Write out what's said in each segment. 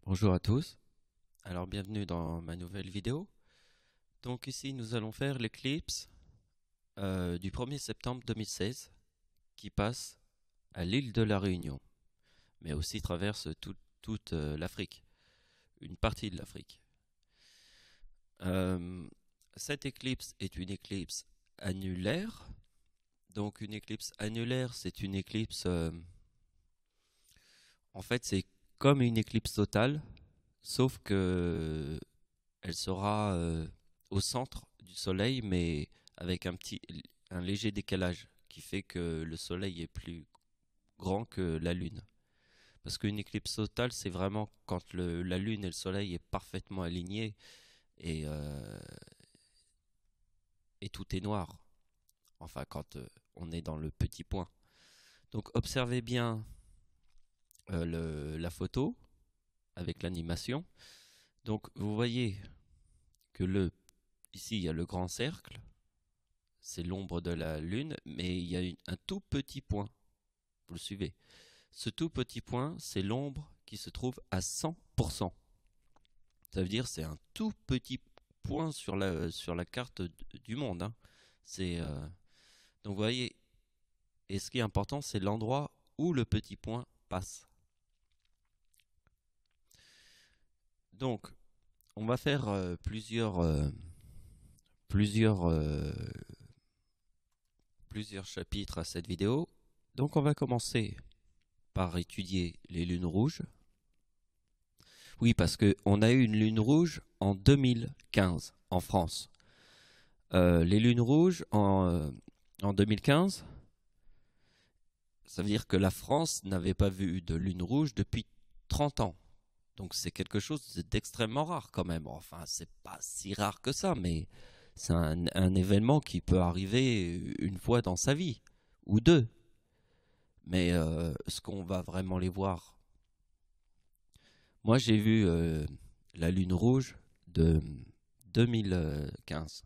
Bonjour à tous, alors bienvenue dans ma nouvelle vidéo. Donc ici nous allons faire l'éclipse du 1er septembre 2016 qui passe à l'île de la Réunion, mais aussi traverse toute l'Afrique, une partie de l'Afrique. Euh, Cette éclipse est une éclipse annulaire. Donc une éclipse annulaire, c'est une éclipse, en fait c'est comme une éclipse totale, sauf que elle sera au centre du Soleil, mais avec un léger décalage qui fait que le Soleil est plus grand que la Lune. Parce qu'une éclipse totale, c'est vraiment quand la Lune et le Soleil est parfaitement alignés et, euh, et tout est noir. Enfin, quand on est dans le petit point. Donc, observez bien la photo avec l'animation. Donc, vous voyez que ici, il y a le grand cercle, c'est l'ombre de la Lune, mais il y a un tout petit point. Vous le suivez. Ce tout petit point, c'est l'ombre qui se trouve à 100%. Ça veut dire c'est un tout petit point sur la carte du monde, hein. C'est donc vous voyez. Et ce qui est important, c'est l'endroit où le petit point passe. Donc, on va faire plusieurs, plusieurs chapitres à cette vidéo. Donc, on va commencer par étudier les lunes rouges. Oui, parce qu'on a eu une lune rouge en 2015 en France. Les lunes rouges en 2015, ça veut dire que la France n'avait pas vu de lune rouge depuis 30 ans. Donc c'est quelque chose d'extrêmement rare quand même. Enfin, c'est pas si rare que ça, mais c'est un événement qui peut arriver une fois dans sa vie, ou deux. Mais est-ce qu'on va vraiment les voir? Moi, j'ai vu la lune rouge de 2015.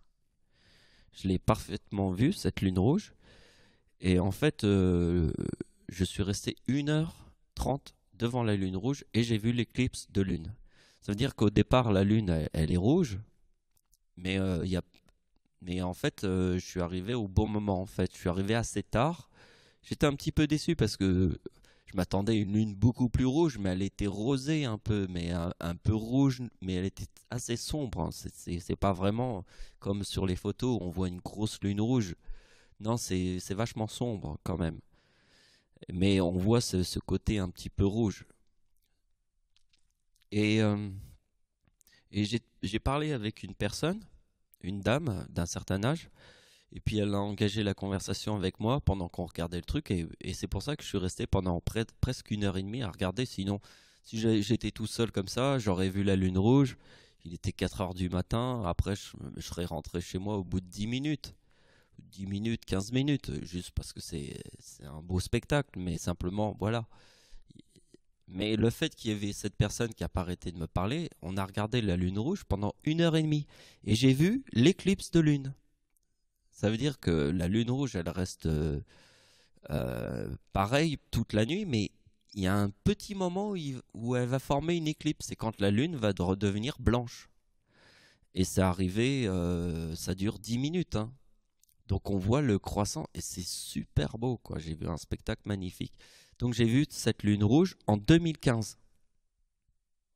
Je l'ai parfaitement vue, cette lune rouge. Et en fait, je suis resté 1h30 devant la lune rouge et j'ai vu l'éclipse de lune. Ça veut dire qu'au départ, la lune, elle est rouge. Mais, mais en fait, je suis arrivé au bon moment. En fait, je suis arrivé assez tard. J'étais un petit peu déçu parce que je m'attendais à une lune beaucoup plus rouge, mais elle était rosée un peu, mais un peu rouge, mais elle était assez sombre, hein. C'est pas vraiment comme sur les photos, on voit une grosse lune rouge. Non, c'est vachement sombre quand même. Mais on voit ce côté un petit peu rouge. Et, euh, et j'ai parlé avec une personne, une dame d'un certain âge, et puis elle a engagé la conversation avec moi pendant qu'on regardait le truc, et c'est pour ça que je suis resté pendant presque 1h30 à regarder. Sinon, si j'étais tout seul comme ça, j'aurais vu la lune rouge. Il était 4 heures du matin. Après, je serais rentré chez moi au bout de 10 minutes. 10 minutes, 15 minutes, juste parce que c'est un beau spectacle, mais simplement, voilà. Mais le fait qu'il y avait cette personne qui n'a pas arrêté de me parler, on a regardé la lune rouge pendant 1h30. Et j'ai vu l'éclipse de lune. Ça veut dire que la lune rouge, elle reste pareille toute la nuit, mais il y a un petit moment où elle va former une éclipse. C'est quand la lune va redevenir blanche. Et c'est arrivé, ça dure 10 minutes, hein. Donc on voit le croissant et c'est super beau, quoi. J'ai vu un spectacle magnifique. Donc j'ai vu cette lune rouge en 2015.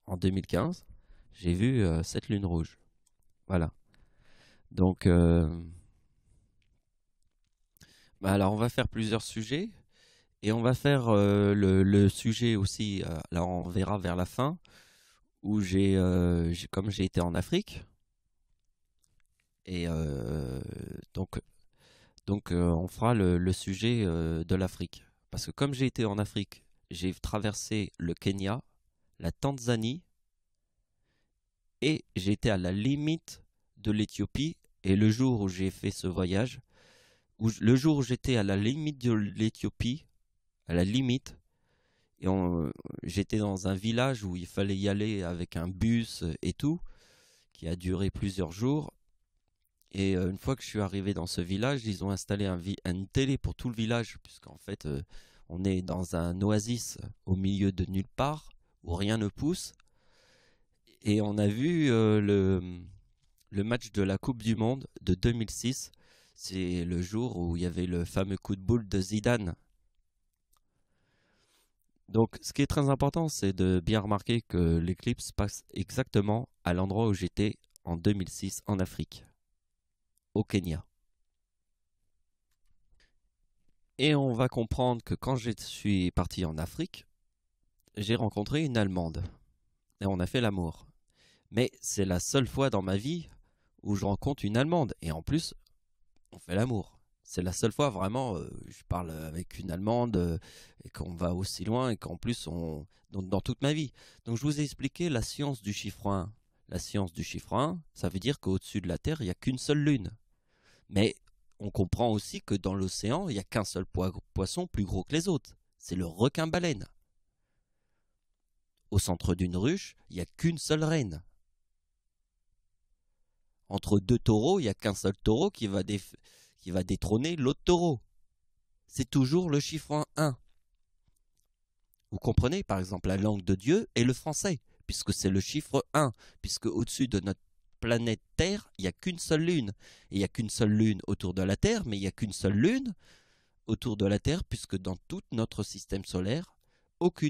En 2015, j'ai vu cette lune rouge. Voilà. Donc, bah alors on va faire plusieurs sujets et on va faire le sujet aussi. Là, on verra vers la fin où comme j'ai été en Afrique et on fera le sujet de l'Afrique. Parce que comme j'ai été en Afrique, j'ai traversé le Kenya, la Tanzanie, et j'ai été à la limite de l'Éthiopie. Et le jour où j'ai fait ce voyage, le jour où j'étais à la limite de l'Éthiopie, à la limite, et j'étais dans un village où il fallait y aller avec un bus et tout, qui a duré plusieurs jours. Et une fois que je suis arrivé dans ce village, ils ont installé une télé pour tout le village, puisqu'en fait, on est dans un oasis au milieu de nulle part, où rien ne pousse. Et on a vu le match de la Coupe du Monde de 2006. C'est le jour où il y avait le fameux coup de boule de Zidane. Donc, ce qui est très important, c'est de bien remarquer que l'éclipse passe exactement à l'endroit où j'étais en 2006 en Afrique, au Kenya. Et on va comprendre que quand je suis parti en Afrique, j'ai rencontré une Allemande. Et on a fait l'amour. Mais c'est la seule fois dans ma vie où je rencontre une Allemande. Et en plus, on fait l'amour. C'est la seule fois vraiment, je parle avec une Allemande et qu'on va aussi loin et qu'en plus, dans toute ma vie. Donc je vous ai expliqué la science du chiffre 1. La science du chiffre 1, ça veut dire qu'au-dessus de la Terre, il n'y a qu'une seule lune. Mais on comprend aussi que dans l'océan, il n'y a qu'un seul poisson plus gros que les autres. C'est le requin-baleine. Au centre d'une ruche, il n'y a qu'une seule reine. Entre deux taureaux, il n'y a qu'un seul taureau qui va détrôner l'autre taureau. C'est toujours le chiffre 1. Vous comprenez, par exemple, la langue de Dieu est le français, puisque c'est le chiffre 1, puisque au-dessus de notre planète Terre, il n'y a qu'une seule lune. Et il n'y a qu'une seule lune autour de la Terre, mais il n'y a qu'une seule lune autour de la Terre, puisque dans tout notre système solaire, aucune